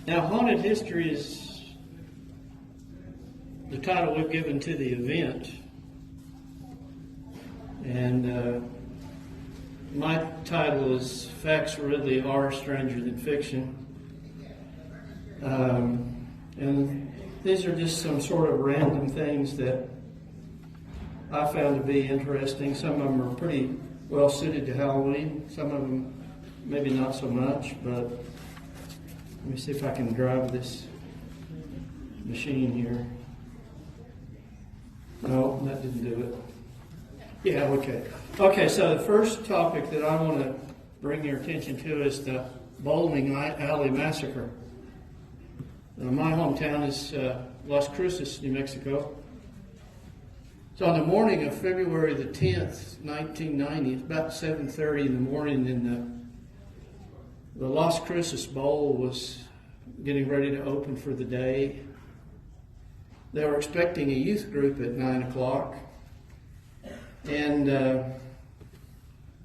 Now, Haunted History is the title we've given to the event. And my title is Facts Really Are Stranger Than Fiction. And these are just some sort of random things that I found to be interesting. Some of them are pretty well suited to Halloween. Some of them maybe not so much, but let me see if I can drive this machine here. No, that didn't do it. Yeah, okay. Okay, so the first topic that I want to bring your attention to is the bowling alley massacre. My hometown is Las Cruces, New Mexico. So on the morning of February the 10th, 1990, it's about 7:30 in the morning, and the Las Cruces Bowl was getting ready to open for the day. They were expecting a youth group at 9 o'clock. And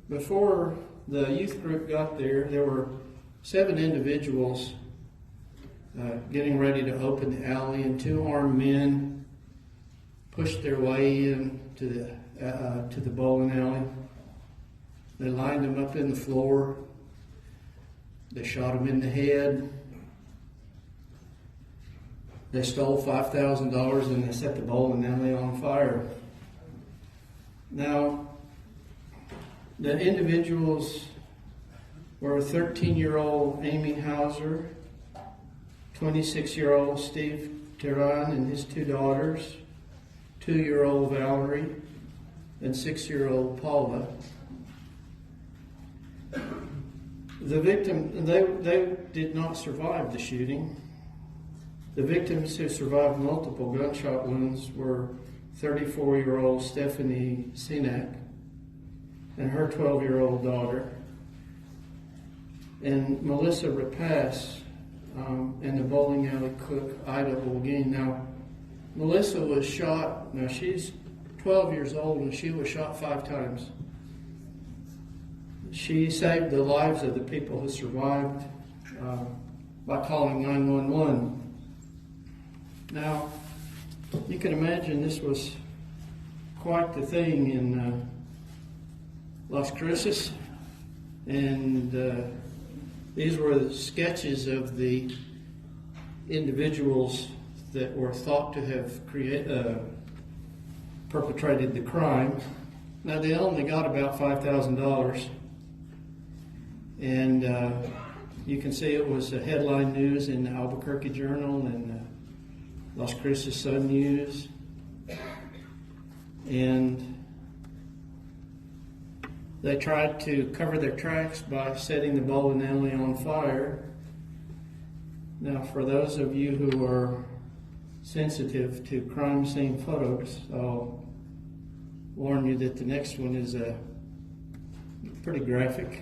before the youth group got there were 7 individuals getting ready to open the alley, and 2 armed men pushed their way in to the bowling alley. They lined them up in the floor. They shot them in the head. They stole $5,000 and they set the bowling alley on fire. Now, the individuals were 13-year-old Amy Hauser, 26-year-old Steve Teran and his 2 daughters, 2-year-old Valerie, and 6-year-old Paula. The victim, they did not survive the shooting. The victims who survived multiple gunshot wounds were 34-year-old Stephanie Sinak and her 12-year-old daughter, and Melissa Rapace and the bowling alley cook Ida Holguin. Now, Melissa was shot. Now, she's 12 years old and she was shot 5 times. She saved the lives of the people who survived by calling 911. Now, you can imagine this was quite the thing in Las Cruces, and these were the sketches of the individuals that were thought to have perpetrated the crime. Now, they only got about $5,000, and you can see it was a headline news in the Albuquerque Journal and Las Cruces Sun News, and they tried to cover their tracks by setting the bowling alley on fire. Now, for those of you who are sensitive to crime scene photos, I'll warn you that the next one is pretty graphic.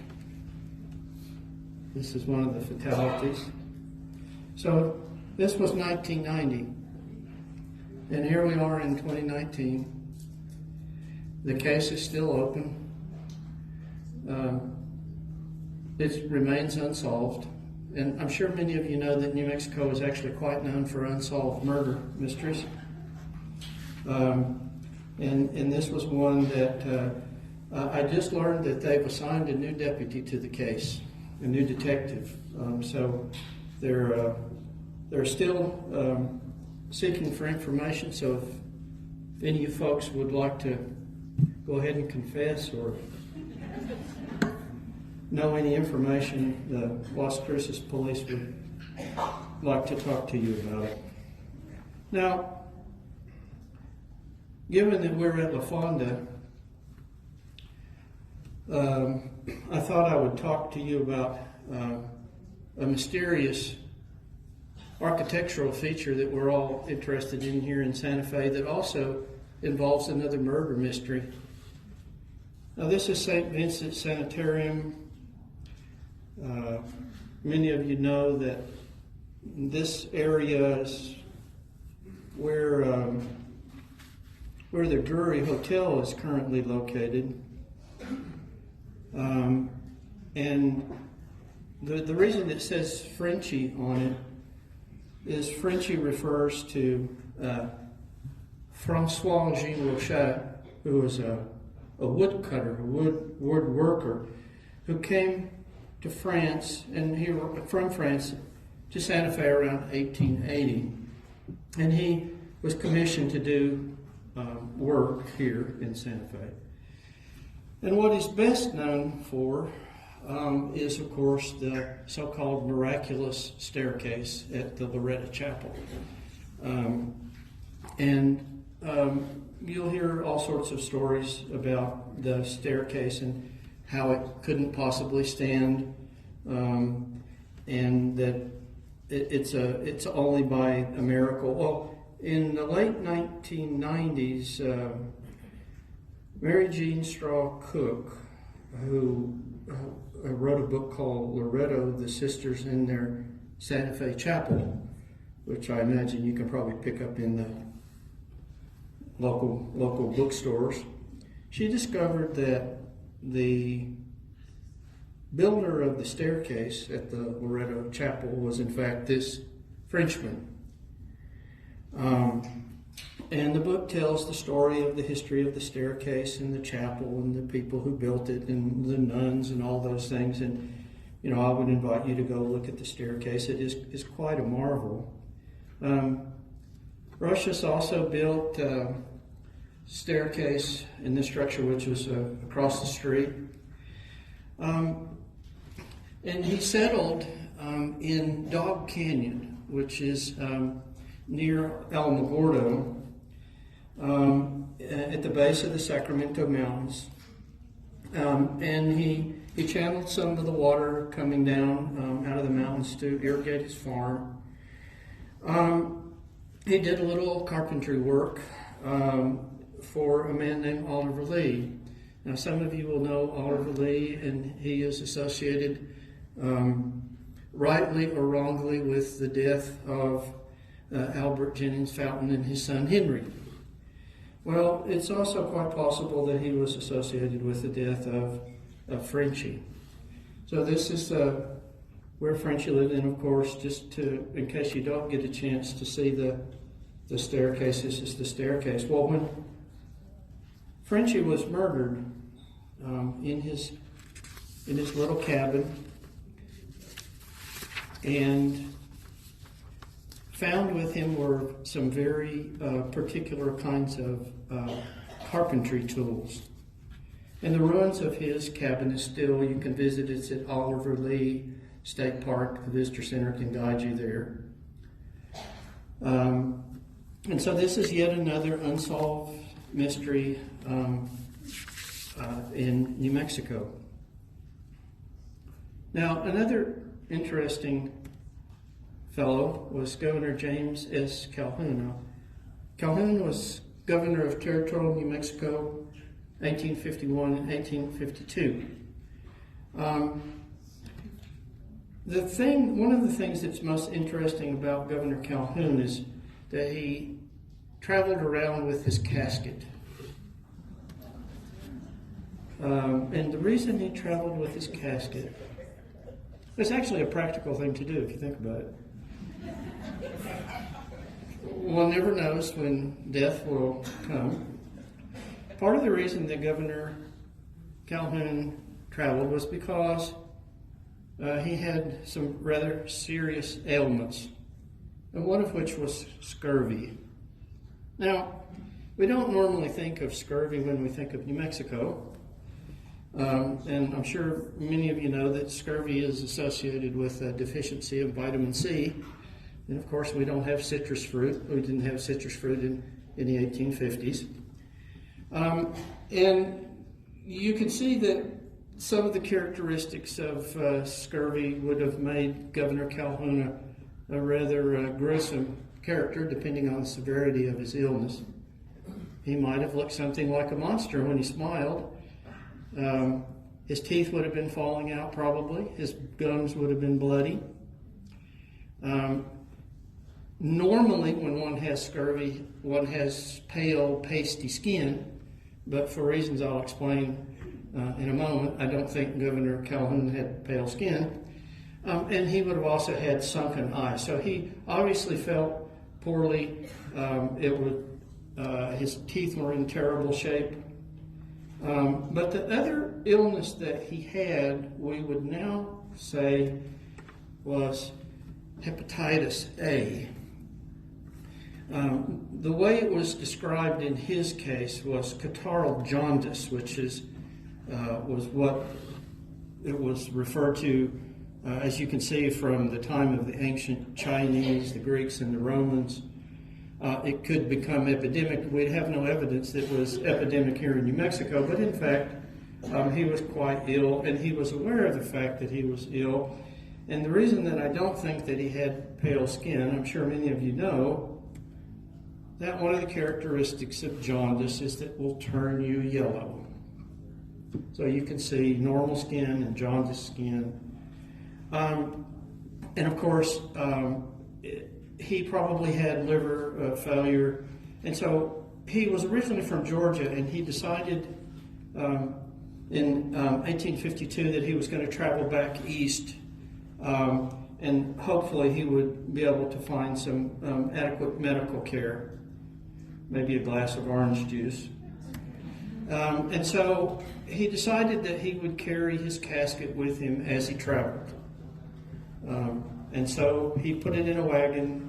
This is one of the fatalities. So this was 1990, and here we are in 2019. The case is still open. It remains unsolved. And I'm sure many of you know that New Mexico is actually quite known for unsolved murder mysteries. And this was one that I just learned that they've assigned a new deputy to the case, a new detective. So they're still seeking for information. So if any of you folks would like to go ahead and confess or know any information, the Las Cruces police would like to talk to you about it. Now, given that we're at La Fonda, I thought I would talk to you about a mysterious architectural feature that we're all interested in here in Santa Fe that also involves another murder mystery. Now, this is St. Vincent Sanitarium. Many of you know that this area is where the Drury Hotel is currently located. And the reason it says Frenchie on it is Frenchy refers to Francois Jean Rochet, who was a woodcutter, a woodworker, who came to France, and he from France to Santa Fe around 1880, and he was commissioned to do work here in Santa Fe. And what he's best known for is, of course, the so-called miraculous staircase at the Loretto Chapel. You'll hear all sorts of stories about the staircase and how it couldn't possibly stand, and that it's only by a miracle. Well, in the late 1990s, Mary Jean Straw Cook, who wrote a book called Loretto, the Sisters in their Santa Fe Chapel, which I imagine you can probably pick up in the local bookstores. She discovered that the builder of the staircase at the Loretto Chapel was in fact this Frenchman. And the book tells the story of the history of the staircase and the chapel and the people who built it and the nuns and all those things. And, you know, I would invite you to go look at the staircase. It is quite a marvel. Russia's also built a staircase in this structure, which was across the street. And he settled in Dog Canyon, which is near Alamogordo, at the base of the Sacramento Mountains. And he channeled some of the water coming down out of the mountains to irrigate his farm. He did a little carpentry work for a man named Oliver Lee. Now, some of you will know Oliver Lee, and he is associated, rightly or wrongly, with the death of Albert Jennings Fountain and his son Henry. Well, it's also quite possible that he was associated with the death of Frenchy. So this is where Frenchy lived, and of course, just in case you don't get a chance to see the staircase, this is the staircase. Well, when Frenchy was murdered in his little cabin, and found with him were some very particular kinds of carpentry tools. And the ruins of his cabin is still, you can visit it at Oliver Lee State Park. The Visitor Center can guide you there. And so this is yet another unsolved mystery in New Mexico. Now, another interesting fellow was Governor James S. Calhoun. Now, Calhoun was governor of territorial New Mexico 1851 and 1852. One of the things that's most interesting about Governor Calhoun is that he traveled around with his casket. And the reason he traveled with his casket, it's actually a practical thing to do if you think about it. One never knows when death will come. Part of the reason that Governor Calhoun traveled was because he had some rather serious ailments, and one of which was scurvy. Now, we don't normally think of scurvy when we think of New Mexico, and I'm sure many of you know that scurvy is associated with a deficiency of vitamin C. And of course, we don't have citrus fruit. We didn't have citrus fruit in the 1850s. And you can see that some of the characteristics of scurvy would have made Governor Calhoun a rather gruesome character, depending on the severity of his illness. He might have looked something like a monster when he smiled. His teeth would have been falling out, probably. His gums would have been bloody. Normally, when one has scurvy, one has pale, pasty skin, but for reasons I'll explain in a moment, I don't think Governor Calhoun had pale skin. And he would have also had sunken eyes. So he obviously felt poorly. His teeth were in terrible shape. But the other illness that he had, we would now say, was hepatitis A. The way it was described in his case was catarrhal jaundice, which was what it was referred to, as you can see, from the time of the ancient Chinese, the Greeks, and the Romans. It could become epidemic. We have no evidence that it was epidemic here in New Mexico, but in fact, he was quite ill, and he was aware of the fact that he was ill. And the reason that I don't think that he had pale skin, I'm sure many of you know, that one of the characteristics of jaundice is that it will turn you yellow. So you can see normal skin and jaundice skin. And of course, he probably had liver failure. And so he was originally from Georgia, and he decided in 1852 that he was going to travel back east, and hopefully he would be able to find some adequate medical care, maybe a glass of orange juice. And so he decided that he would carry his casket with him as he traveled. And so he put it in a wagon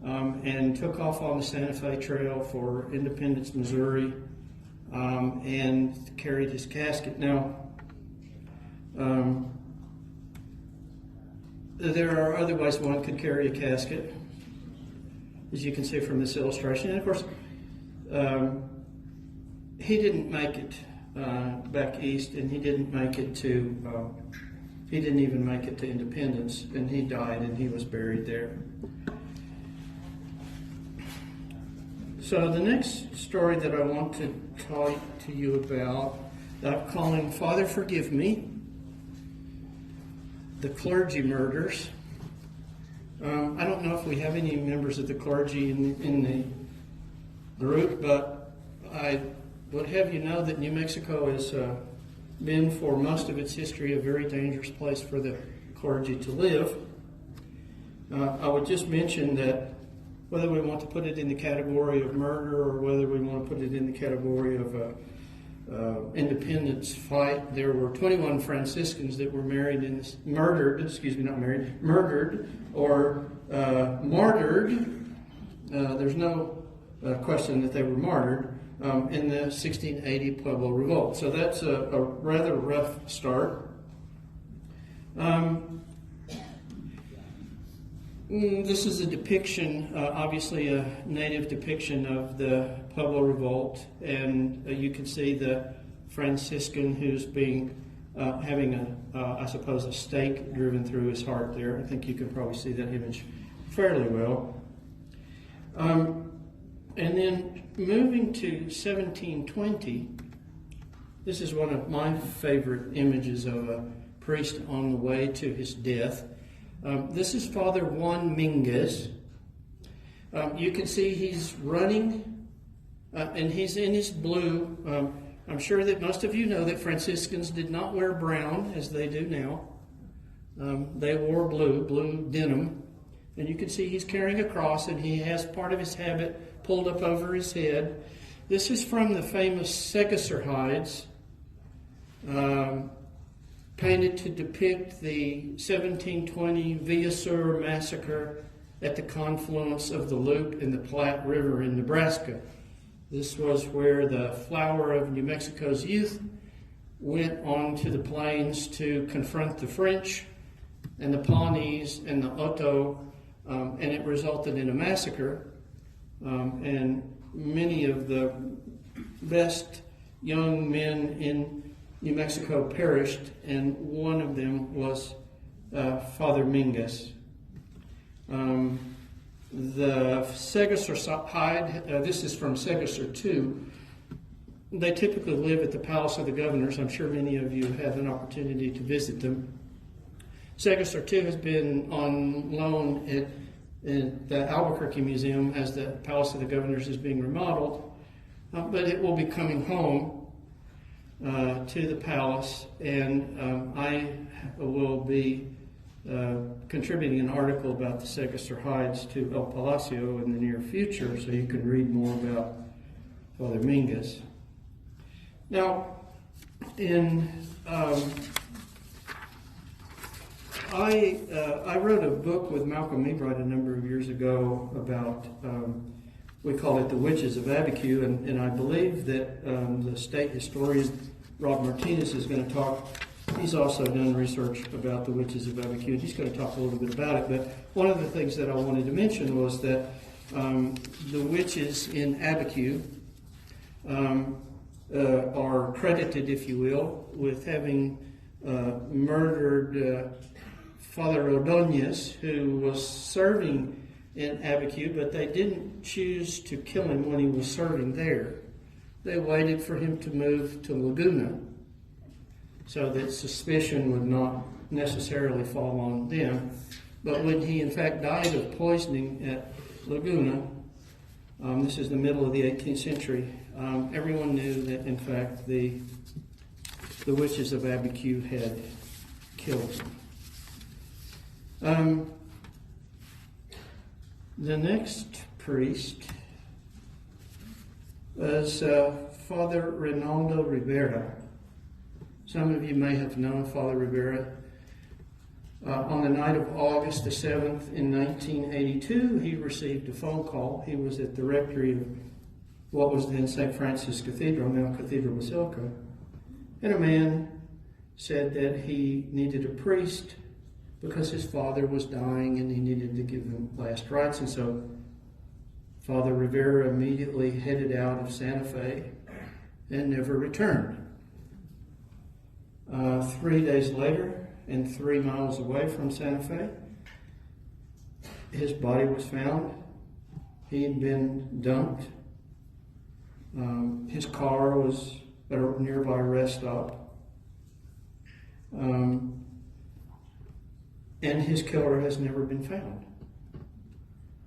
and took off on the Santa Fe Trail for Independence, Missouri, and carried his casket. Now, there are other ways one could carry a casket, as you can see from this illustration. And of course, he didn't make it back east, and he didn't make it to, he didn't even make it to Independence, and he died and he was buried there. So the next story that I want to talk to you about, I'm calling Father Forgive Me, the clergy murders. I don't know if we have any members of the clergy in the group, but I would have you know that New Mexico has been, for most of its history, a very dangerous place for the clergy to live. I would just mention that whether we want to put it in the category of murder or whether we want to put it in the category of independence fight, there were 21 Franciscans that were murdered or martyred. There's no question that they were martyred in the 1680 Pueblo Revolt. So that's a rather rough start. This is a depiction, obviously a native depiction of the Pueblo Revolt, and you can see the Franciscan who's having I suppose a stake driven through his heart there. I think you can probably see that image fairly well. And then moving to 1720, this is one of my favorite images of a priest on the way to his death. This is Father Juan Minguez. You can see he's running, and he's in his blue. I'm sure that most of you know that Franciscans did not wear brown as they do now. They wore blue denim. And you can see he's carrying a cross, and he has part of his habit pulled up over his head. This is from the famous Segesser hides, painted to depict the 1720 Villa Sur massacre at the confluence of the Loup and the Platte River in Nebraska. This was where the flower of New Mexico's youth went on to the plains to confront the French and the Pawnees and the Oto, and it resulted in a massacre, and many of the best young men in New Mexico perished, and one of them was Father Minguez. The Segesser hide, this is from Segesser 2. They typically live at the Palace of the Governors. I'm sure many of you have an opportunity to visit them. Segesser 2 has been on loan at the Albuquerque Museum as the Palace of the Governors is being remodeled, but it will be coming home to the palace, and I will be contributing an article about the Segaster hides to El Palacio in the near future, so you can read more about Father Mingus. Now, I wrote a book with Malcolm Mebright a number of years ago about, we call it The Witches of Abiquiu, and I believe that the state historian Rob Martinez is going to talk. He's also done research about the Witches of Abiquiu, and he's going to talk a little bit about it. But one of the things that I wanted to mention was that the witches in Abiquiu are credited, if you will, with having murdered Father Ordonez, who was serving in Abiquiu, but they didn't choose to kill him when he was serving there. They waited for him to move to Laguna so that suspicion would not necessarily fall on them. But when he in fact died of poisoning at Laguna, this is the middle of the 18th century, everyone knew that in fact the witches of Abiquiu had killed him. The next priest was Father Rinaldo Rivera. Some of you may have known Father Rivera. On the night of August the 7th in 1982, he received a phone call. He was at the rectory of what was then St. Francis Cathedral, now Cathedral Basilica. And a man said that he needed a priest because his father was dying and he needed to give him last rites. And so Father Rivera immediately headed out of Santa Fe and never returned. 3 days later, and 3 miles away from Santa Fe, his body was found. He had been dumped. His car was at a nearby rest stop. And his killer has never been found.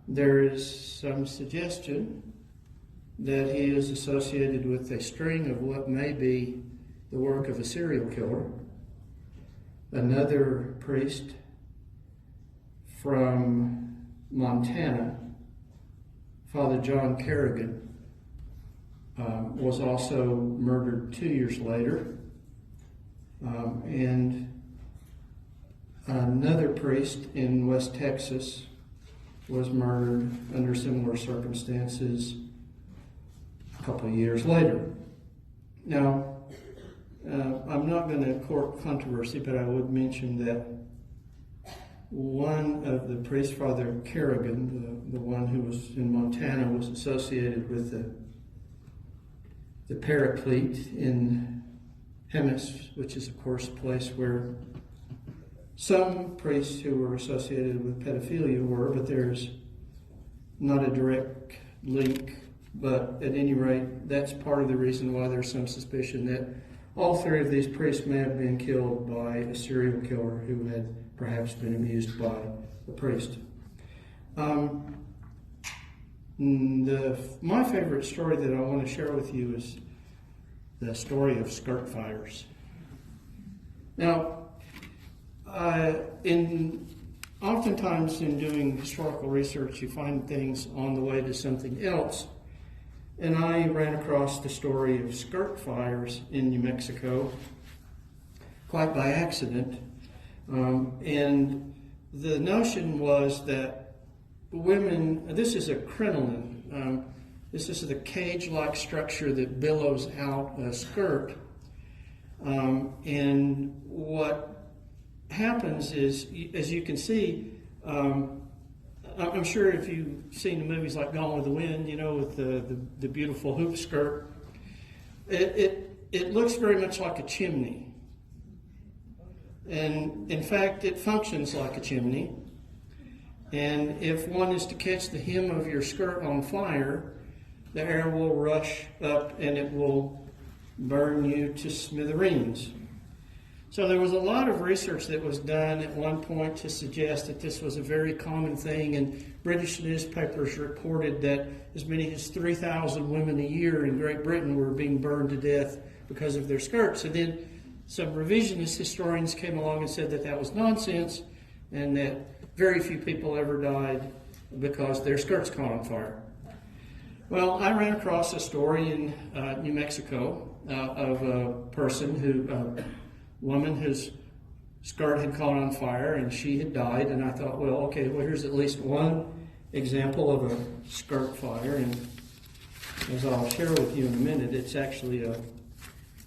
There is some suggestion that he is associated with a string of what may be the work of a serial killer. Another priest from Montana, Father John Kerrigan, was also murdered 2 years later. And another priest in West Texas was murdered under similar circumstances a couple of years later. Now, I'm not going to court controversy, but I would mention that one of the priests, Father Kerrigan, the one who was in Montana, was associated with the Paraclete in Hemis, which is, of course, a place where some priests who were associated with pedophilia were, but there's not a direct link. But at any rate, that's part of the reason why there's some suspicion that all 3 of these priests may have been killed by a serial killer who had perhaps been abused by the priest. My favorite story that I want to share with you is the story of skirt fires. Now, oftentimes in doing historical research, you find things on the way to something else. And I ran across the story of skirt fires in New Mexico, quite by accident. And the notion was that women, this is a crinoline, this is the cage-like structure that billows out a skirt. And what happens is, as you can see, I'm sure if you've seen the movies like Gone with the Wind, you know, with the beautiful hoop skirt, it looks very much like a chimney. And in fact, it functions like a chimney. And if one is to catch the hem of your skirt on fire, the air will rush up and it will burn you to smithereens. So there was a lot of research that was done at one point to suggest that this was a very common thing, and British newspapers reported that as many as 3,000 women a year in Great Britain were being burned to death because of their skirts. And then some revisionist historians came along and said that that was nonsense, and that very few people ever died because their skirts caught on fire. Well, I ran across a story in New Mexico of a woman whose skirt had caught on fire and she had died, and I thought, well, okay, well, here's at least one example of a skirt fire, and as I'll share with you in a minute, it's actually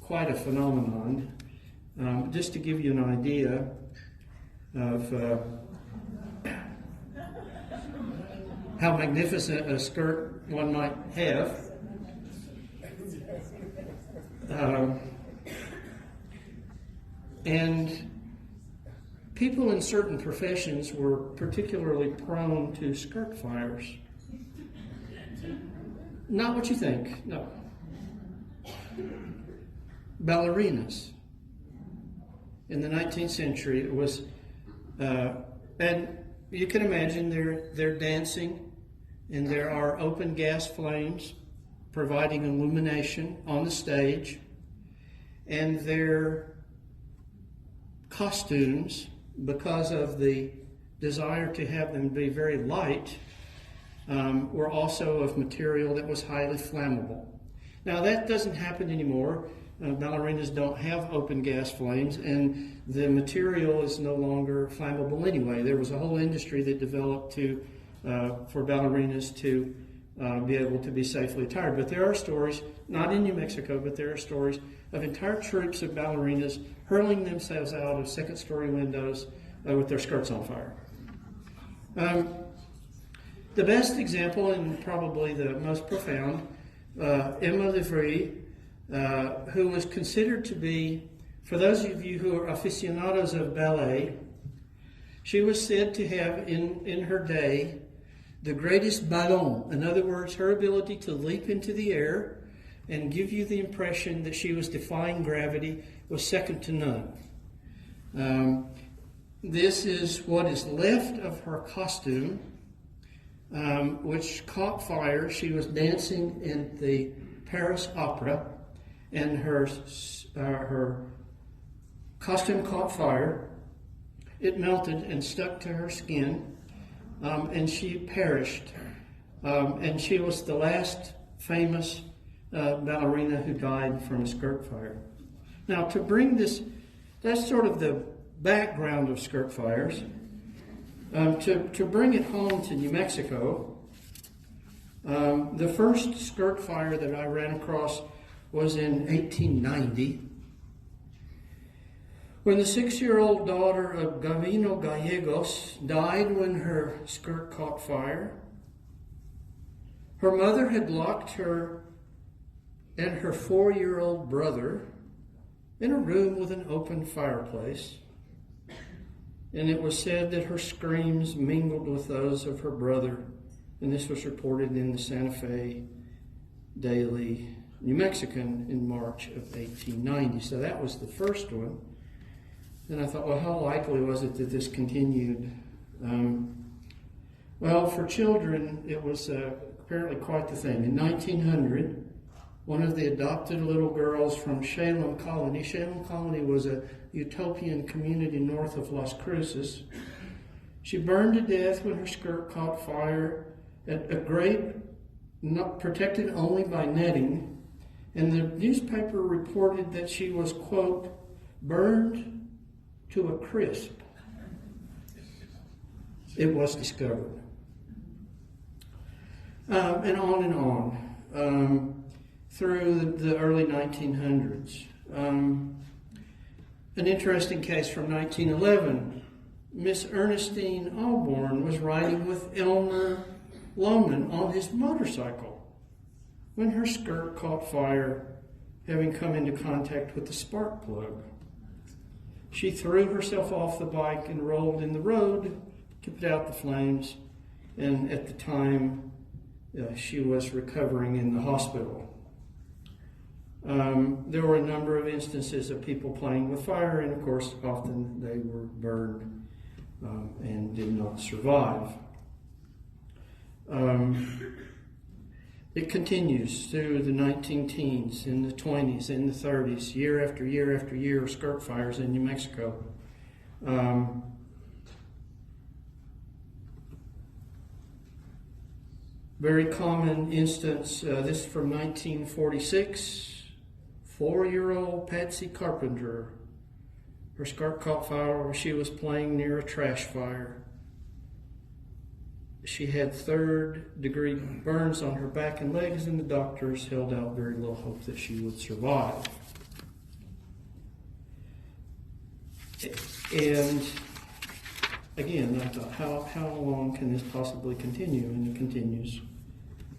quite a phenomenon. Just to give you an idea of how magnificent a skirt one might have. And people in certain professions were particularly prone to skirt fires. Not what you think, no. Ballerinas. In the 19th century, it was, and you can imagine they're dancing, and there are open gas flames providing illumination on the stage, and their costumes, because of the desire to have them be very light, were also of material that was highly flammable. Now that doesn't happen anymore. Ballerinas don't have open gas flames, and the material is no longer flammable anyway. There was a whole industry that developed for ballerinas to be able to be safely attired. But there are stories, not in New Mexico, but there are stories of entire troops of ballerinas hurling themselves out of second-story windows with their skirts on fire. The best example, and probably the most profound, Emma Livry, who was considered to be, for those of you who are aficionados of ballet, she was said to have in her day the greatest ballon. In other words, her ability to leap into the air and give you the impression that she was defying gravity was second to none. This is what is left of her costume, which caught fire. She was dancing in the Paris Opera, and her costume caught fire. It melted and stuck to her skin, and she perished. And she was the last famous ballerina who died from a skirt fire. Now, to bring this, that's sort of the background of skirt fires. To bring it home to New Mexico, the first skirt fire that I ran across was in 1890, when the 6-year-old daughter of Gavino Gallegos died when her skirt caught fire. Her mother had locked her and her 4-year-old brother in a room with an open fireplace, and it was said that her screams mingled with those of her brother, and this was reported in the Santa Fe Daily New Mexican in March of 1890. So that was the first one. And I thought, well, how likely was it that this continued? Well, for children, it was apparently quite the thing. In 1900, one of the adopted little girls from Salem Colony. Salem Colony was a utopian community north of Las Cruces. She burned to death when her skirt caught fire at a grate not protected only by netting. And the newspaper reported that she was, quote, burned to a crisp. It was discovered. And on. Through the early 1900s. An interesting case from 1911. Miss Ernestine Alborn was riding with Elmer Lohman on his motorcycle when her skirt caught fire, having come into contact with the spark plug. She threw herself off the bike and rolled in the road to put out the flames, and at the time she was recovering in the hospital. There were a number of instances of people playing with fire, and of course often they were burned and did not survive. It continues through the 19-teens, in the 20s, in the 30s, year after year after year of skirt fires in New Mexico. Very common instance, this is from 1946. 4-year-old Patsy Carpenter. Her skirt caught fire while she was playing near a trash fire. She had 3rd-degree burns on her back and legs, and the doctors held out very little hope that she would survive. And again, I thought, how long can this possibly continue? And it continues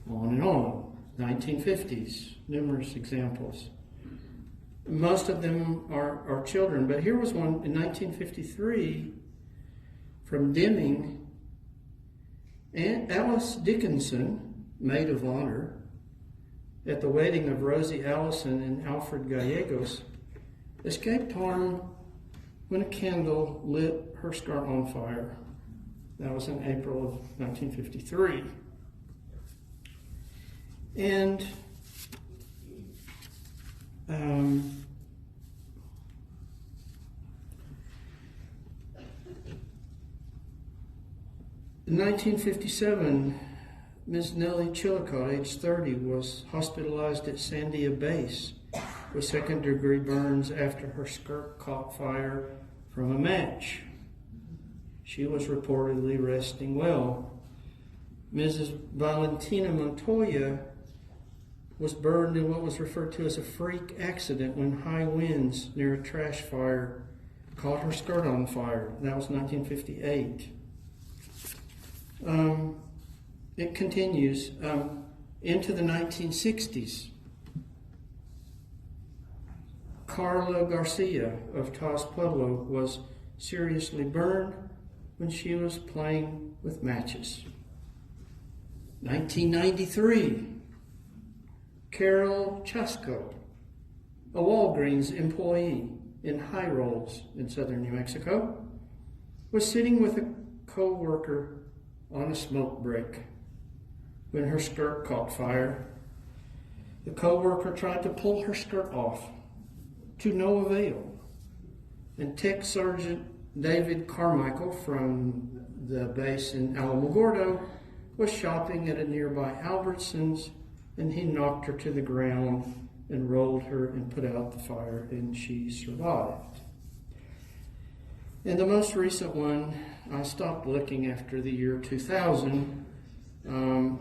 on and on. 1950s, numerous examples. Most of them are children, but here was one in 1953 from Deming. Aunt Alice Dickinson, maid of honor, at the wedding of Rosie Allison and Alfred Gallegos, escaped harm when a candle lit her skirt on fire. That was in April of 1953. And in 1957, Ms. Nellie Chillicott, age 30, was hospitalized at Sandia Base with 2nd-degree burns after her skirt caught fire from a match. She was reportedly resting well. Mrs. Valentina Montoya was burned in what was referred to as a freak accident when high winds near a trash fire caught her skirt on fire. That was 1958. It continues into the 1960s. Carla Garcia of Taos Pueblo was seriously burned when she was playing with matches. 1993, Carol Chasco, a Walgreens employee in High Rolls in southern New Mexico, was sitting with a co-worker on a smoke break when her skirt caught fire. The co-worker tried to pull her skirt off, to no avail, and Tech Sergeant David Carmichael from the base in Alamogordo was shopping at a nearby Albertsons, and he knocked her to the ground and rolled her and put out the fire, and she survived. And the most recent one, I stopped looking after the year 2000,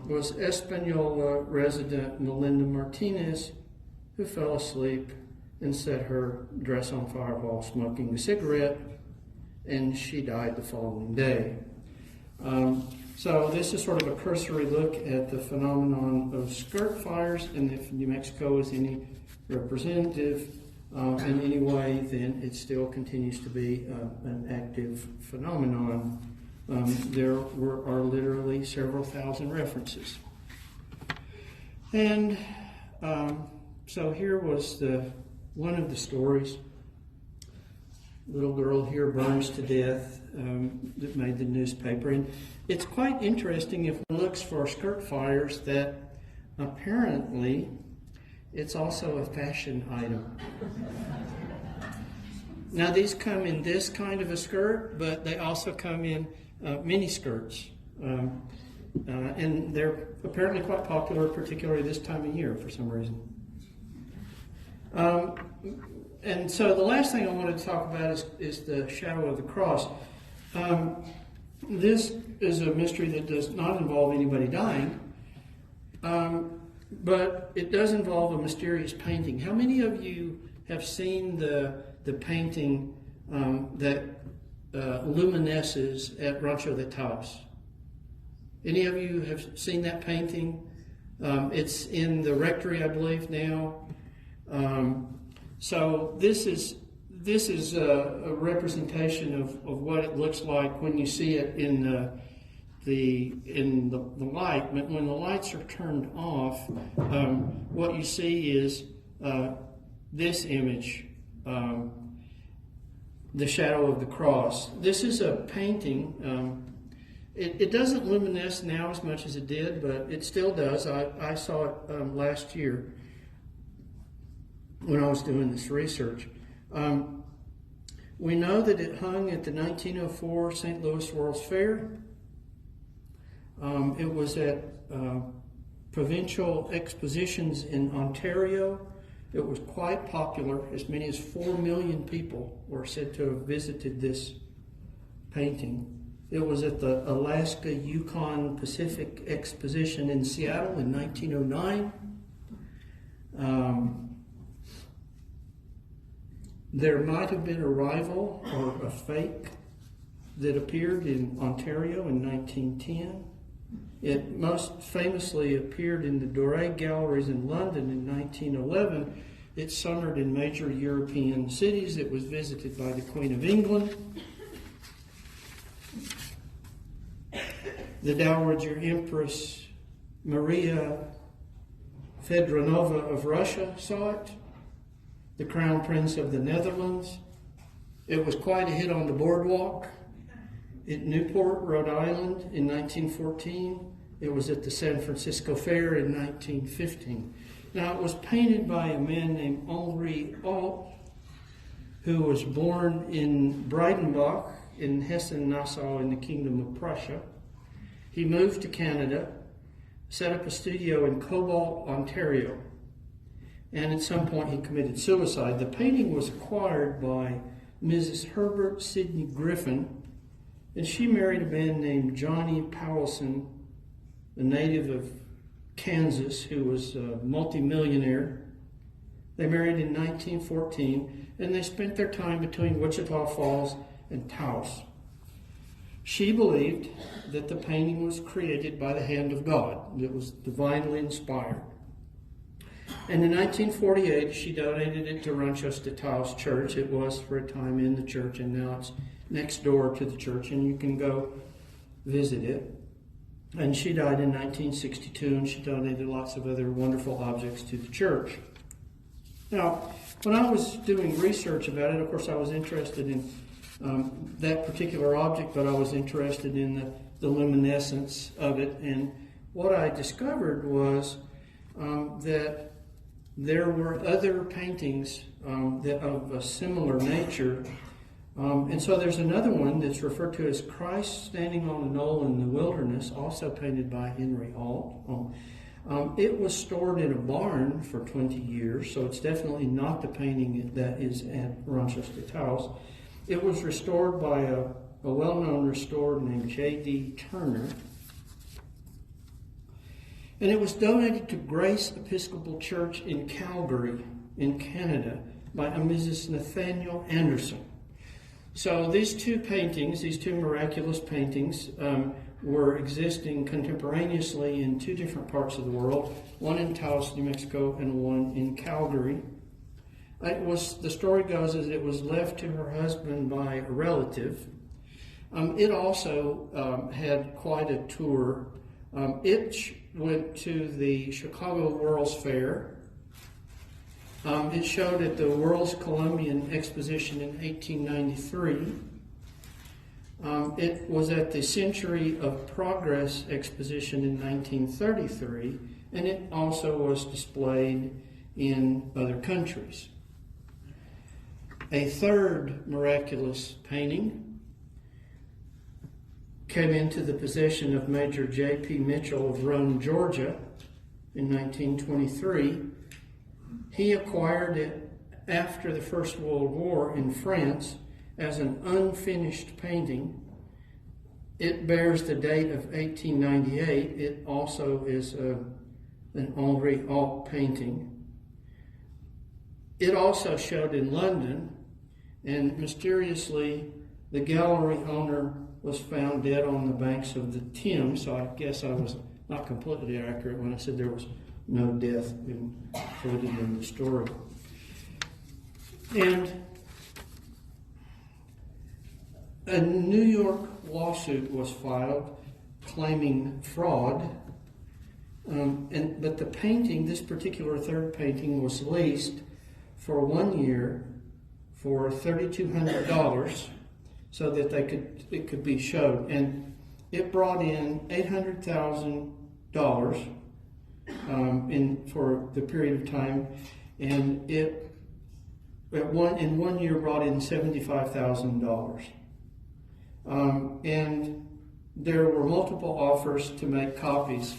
was Espanola resident Melinda Martinez, who fell asleep and set her dress on fire while smoking a cigarette, and she died the following day. So this is sort of a cursory look at the phenomenon of skirt fires, and if New Mexico is any representative in any way, then it still continues to be an active phenomenon. There are literally several thousand references. And so here was one of the stories. Little girl here burns to death that made the newspaper. And it's quite interesting if one looks for skirt fires that apparently it's also a fashion item. Now these come in this kind of a skirt, but they also come in mini skirts. And they're apparently quite popular, particularly this time of year for some reason. And so the last thing I wanted to talk about is the shadow of the cross. This is a mystery that does not involve anybody dying, but it does involve a mysterious painting. How many of you have seen the painting that luminesces at Rancho de Taos? Any of you have seen that painting? It's in the rectory, I believe, now. So this is a representation of what it looks like when you see it in the light. But when the lights are turned off, what you see is this image, the shadow of the cross. This is a painting. It doesn't luminesce now as much as it did, but it still does. I saw it last year when I was doing this research. We know that it hung at the 1904 St. Louis World's Fair. It was at provincial expositions in Ontario. It was quite popular. As many as 4 million people were said to have visited this painting. It was at the Alaska Yukon Pacific Exposition in Seattle in 1909. There might have been a rival or a fake that appeared in Ontario in 1910. It most famously appeared in the Doré Galleries in London in 1911. It summered in major European cities. It was visited by the Queen of England. The Dowager Empress Maria Fedorovna of Russia saw it. The Crown Prince of the Netherlands. It was quite a hit on the boardwalk in Newport, Rhode Island in 1914. It was at the San Francisco Fair in 1915. Now, it was painted by a man named Henri Alt, who was born in Breidenbach in Hessen-Nassau in the Kingdom of Prussia. He moved to Canada, set up a studio in Cobalt, Ontario, and at some point he committed suicide. The painting was acquired by Mrs. Herbert Sidney Griffin, and she married a man named Johnny Powelson, a native of Kansas, who was a multimillionaire. They married in 1914, and they spent their time between Wichita Falls and Taos. She believed that the painting was created by the hand of God. It was divinely inspired. And in 1948, she donated it to Ranchos de Taos Church. It was for a time in the church, and now it's next door to the church, and you can go visit it. And she died in 1962, and she donated lots of other wonderful objects to the church. Now, when I was doing research about it, of course, I was interested in that particular object, but I was interested in the luminescence of it. And what I discovered was that there were other paintings of a similar nature. And so there's another one that's referred to as Christ Standing on a Knoll in the Wilderness, also painted by Henry Alt. It was stored in a barn for 20 years, so it's definitely not the painting that is at Ranchos de Taos. It was restored by a well-known restorer named J.D. Turner. And it was donated to Grace Episcopal Church in Calgary, in Canada, by a Mrs. Nathaniel Anderson. So these two paintings, these two miraculous paintings, were existing contemporaneously in two different parts of the world, one in Taos, New Mexico, and one in Calgary. The story goes as it was left to her husband by a relative. It also had quite a tour. It went to the Chicago World's Fair. It showed at the World's Columbian Exposition in 1893. It was at the Century of Progress Exposition in 1933, and it also was displayed in other countries. A third miraculous painting came into the possession of Major J.P. Mitchell of Rome, Georgia in 1923. He acquired it after the First World War in France as an unfinished painting. It bears the date of 1898. It also is an Henri Alt painting. It also showed in London, and mysteriously the gallery owner was found dead on the banks of the Thames, so I guess I was not completely accurate when I said there was no death included in the story. And a New York lawsuit was filed claiming fraud, but the painting, this particular third painting, was leased for 1 year for $3,200 so that it could be showed, and it brought in $800,000 for the period of time, and it in 1 year brought in $75,000. And there were multiple offers to make copies.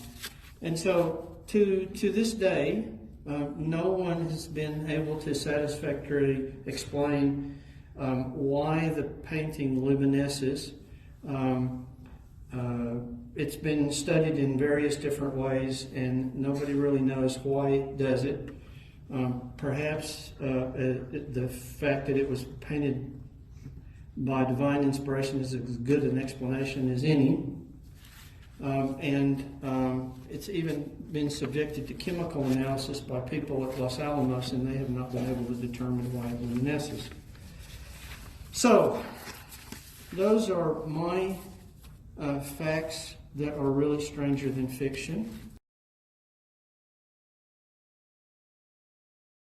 And so to this day, no one has been able to satisfactorily explain why the painting luminesces. It's been studied in various different ways, and nobody really knows why it does it. Perhaps the fact that it was painted by divine inspiration is as good an explanation as any. It's even been subjected to chemical analysis by people at Los Alamos, and they have not been able to determine why it luminesces. So, those are my facts that are really stranger than fiction.